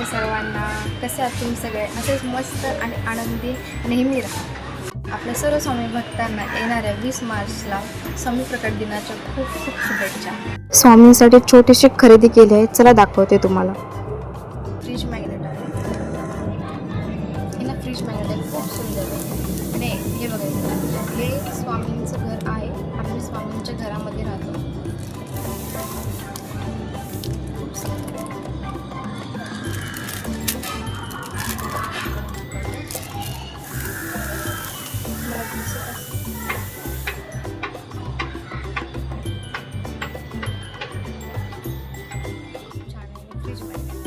नमस्ते सर्वांना. कसे आहात तुम्ही सगळे? असेच मस्त आणि आनंदी नेहमी राहा. आपल्या सर्व स्वामी भक्तांना येणाऱ्या 20 मार्चला स्वामी प्रकट दिनाच्या खूप खूप शुभेच्छा. स्वामींसाठी छोटीशी खरेदी केली आहे, चला दाखवते तुम्हाला. फ्रीज मॅग्नेट आहे. हे ना फ्रीज मॅग्नेट आहे, खूप सुंदर आहे. आणि हे बघायचं, हे स्वामींचं घर आहे. आम्ही स्वामींच्या घरामध्ये राहतो. खूप सुंदर आहे. मला दिसत आहे. छान आहे फ्रीज मॅग्नेट.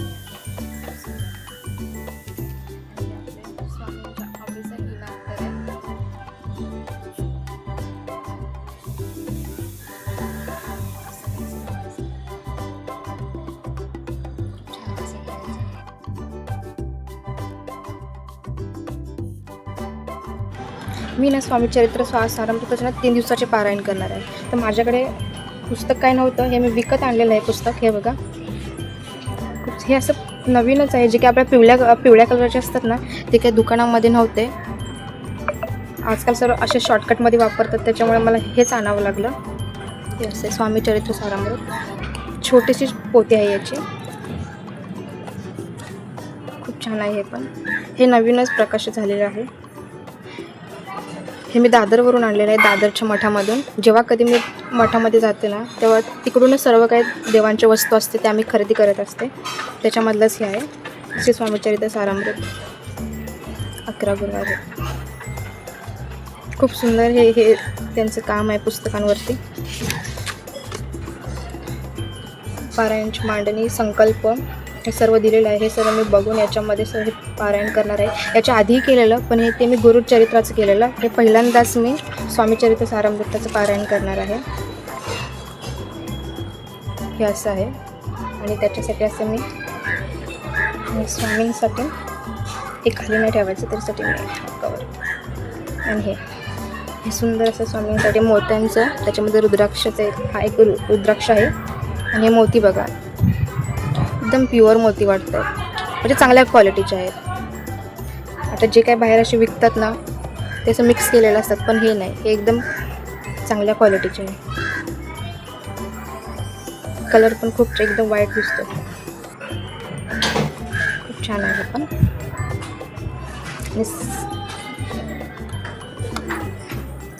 स्वामींच्या आवडीचा इनाम आहे. मी ना स्वामी चरित्र सारामृताचे ना 3 दिवसाचे पारायण करणार आहे. तर माझ्याकडे पुस्तक काय नव्हतं, हे मी विकत आणलेलं आहे पुस्तक. हे बघा, हे असं नवीनच आहे. जे की आपल्या पिवळ्या कलरचे असतात ना, ते काही दुकानामध्ये नव्हते. आजकाल सर्व असे शॉर्टकटमध्ये वापरतात, त्याच्यामुळे मला हेच आणावं लागलं. हे असे स्वामी चरित्र सारामृत, छोटीशी पोथी आहे याची. खूप छान आहे. हे पण हे नवीनच प्रकाशित झालेलं आहे. हे मी दादरवरून आणलेलं आहे, दादरच्या मठामधून. जेव्हा कधी मी मठामध्ये जाते ना, तेव्हा तिकडूनच सर्व काही देवांच्या वस्तू असते ते आम्ही खरेदी करत असते. त्याच्यामधलंच हे आहे, श्री स्वामीचरित्र सारामृत. 11 गुरुवार. खूप सुंदर हे त्यांचं काम आहे पुस्तकांवरती. पारायणची मांडणी, संकल्प हे सर्व दिलेलं आहे. हे सर्व मी बघून याच्यामध्ये सर्व पारायण करणार आहे. याच्या आधीही केलेलं, पण हे ते मी गुरुचरित्राचं केलेलं. हे पहिल्यांदाच मी स्वामीचरित्र सारामृताचं पारायण करणार आहे. हे असं आहे. आणि त्याच्यासाठी असं मी स्वामींसाठी एक खाली नाही ठेवायचं, त्याच्यासाठी मी कवर. आणि हे सुंदर असं स्वामींसाठी मोत्यांचं, त्याच्यामध्ये रुद्राक्षाचं हा एक रुद्राक्ष आहे. आणि हे मोती बघा, एकदम प्युअर मोती वाटतं, म्हणजे चांगल्या क्वालिटीचे आहेत. आता जे काय बाहेर असे विकतात ना, ते असं मिक्स केलेलं असतात, पण हे नाही, हे एकदम चांगल्या क्वालिटीचे आहे. कलर पण खूप एकदम वाईट दिसतो. खूप छान आहे पण.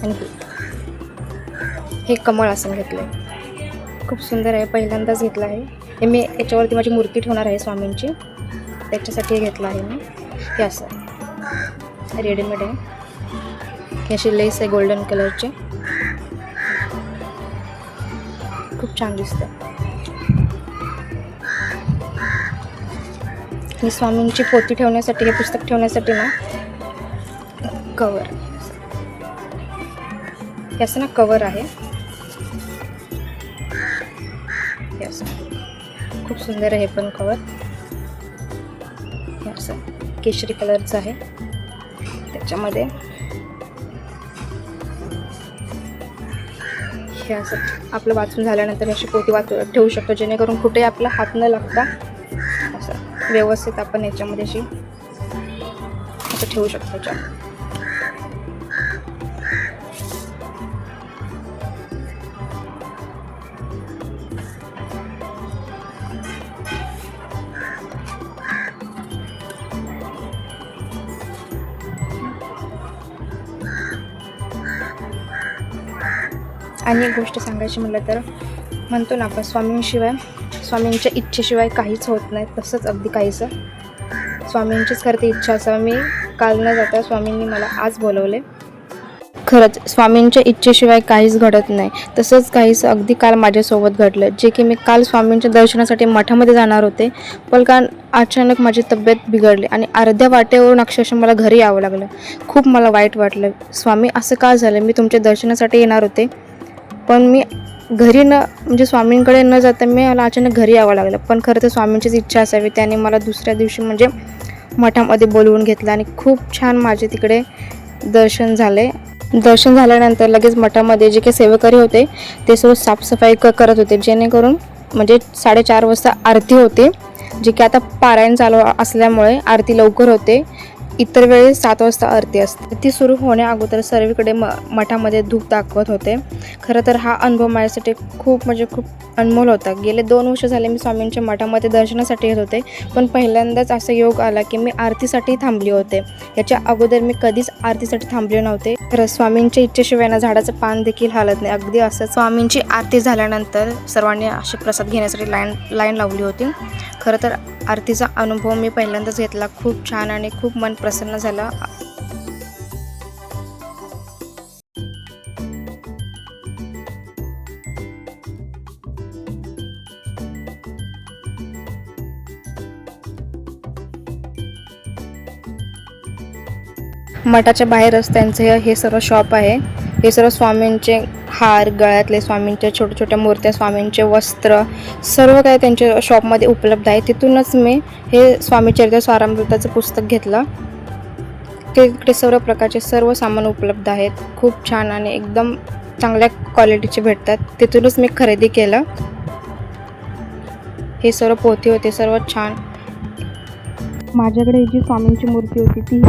आणि हे कमळ आसन घेतलं आहे, खूप सुंदर आहे. पहिल्यांदाच घेतलं आहे हे मी. याच्यावरती माझी मूर्ती ठेवणार आहे स्वामींची, त्याच्यासाठी हे घेतलं आहे मी. हे असं रेडीमेड आहे. हे अशी लेस आहे गोल्डन कलरचे, खूप छान दिसतं. आणि स्वामींची पोथी ठेवण्यासाठी, हे पुस्तक ठेवण्यासाठी ना कवर, हे असं ना कवर आहे. हे असं खूप सुंदर आहे पण कवर. हे असं केशरी कलरचं आहे. त्याच्यामध्ये हे असं आपलं वाचून झाल्यानंतर अशी पोथी ठेवू शकतो, जेणेकरून कुठेही आपला हात न लागता असं व्यवस्थित आपण याच्यामध्ये अशी असं ठेवू शकतो याच्यात. आणि एक गोष्ट सांगायची म्हटलं तर, म्हणतो ना आपण स्वामींशिवाय, स्वामींच्या इच्छेशिवाय काहीच होत नाही, तसंच अगदी काहीसं स्वामींचीच खरं ती इच्छा असावी. मी काल न जाता स्वामींनी मला आज बोलवले. खरंच स्वामींच्या इच्छेशिवाय काहीच घडत नाही, तसंच काहीसं अगदी काल माझ्यासोबत घडलं. जे की मी काल स्वामींच्या दर्शनासाठी मठामध्ये जाणार होते, पण काल अचानक माझी तब्येत बिघडली आणि अर्ध्या वाटेवरून अक्षरशः मला घरी यावं लागलं. खूप मला वाईट वाटलं. स्वामी असं का झालं? मी तुमच्या दर्शनासाठी येणार होते, पण मी घरी म्हणजे स्वामींकडे न जाता मला अचानक घरी यावं लागलं. पण खरं तर स्वामींचीच इच्छा असावी. त्याने मला दुसऱ्या दिवशी म्हणजे मठामध्ये बोलवून घेतलं आणि खूप छान माझे तिकडे दर्शन झाले. दर्शन झाल्यानंतर लगेच मठामध्ये जे काही सेवेकरी होते ते सर्व साफसफाई करत होते, जेणेकरून म्हणजे 4:30 वाजता आरती होती जे की आता पारायण चालू असल्यामुळे आरती लवकर होते. इतर वेळेस 7 वाजता आरती असते. ती सुरू होण्या अगोदर सर्वीकडे मठामध्ये धूप दाखवत होते. खरं तर हा अनुभव माझ्यासाठी खूप म्हणजे खूप अनमोल होता. गेले 2 वर्ष झाले मी स्वामींच्या मठामध्ये दर्शनासाठी येत होते, पण पहिल्यांदाच असा योग आला की मी आरतीसाठी थांबले होते. याच्या अगोदर मी कधीच आरतीसाठी थांबले नव्हते. खरं स्वामींच्या इच्छेशिवाय ना झाडाचं पान देखील हालत नाही. अगदी असं स्वामींची आरती झाल्यानंतर सर्वांनी असे प्रसाद घेण्यासाठी लाईन लावली होती. खरं तर आरतीचा अनुभव मी पहिल्यांदाच घेतला. खूप छान आणि खूप मन प्रसन्न झालं. मठाच्या बाहेरच त्यांचे हे सर्व शॉप आहे. हे सर्व स्वामींचे हार, गळ्यातले स्वामींच्या छोट्या छोट्या मूर्त्या, स्वामींचे वस्त्र सर्व काही त्यांच्या शॉपमध्ये उपलब्ध आहे. तिथूनच मी हे स्वामीचरित्र सारामृताचं पुस्तक घेतलं. तिकडे सर्व प्रकारचे सर्व सामान उपलब्ध आहेत. खूप छान आणि एकदम चांगल्या क्वालिटीचे भेटतात. तिथूनच मी खरेदी केलं. हे सर्व पोथी होते, सर्व छान. माझ्याकडे जी स्वामींची मूर्ती होती ती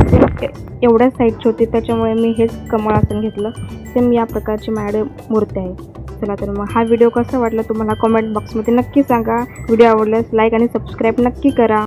एवढ्या साईजची होती, त्याच्यामुळे मी हेच कमळ आसन घेतलं. सेम या प्रकारची माझ्याकडे मूर्ती आहे. चला तर मग हा व्हिडिओ कसा वाटला तुम्हाला कमेंट बॉक्समध्ये नक्की सांगा. व्हिडिओ आवडल्यास लाईक आणि सबस्क्राईब नक्की करा.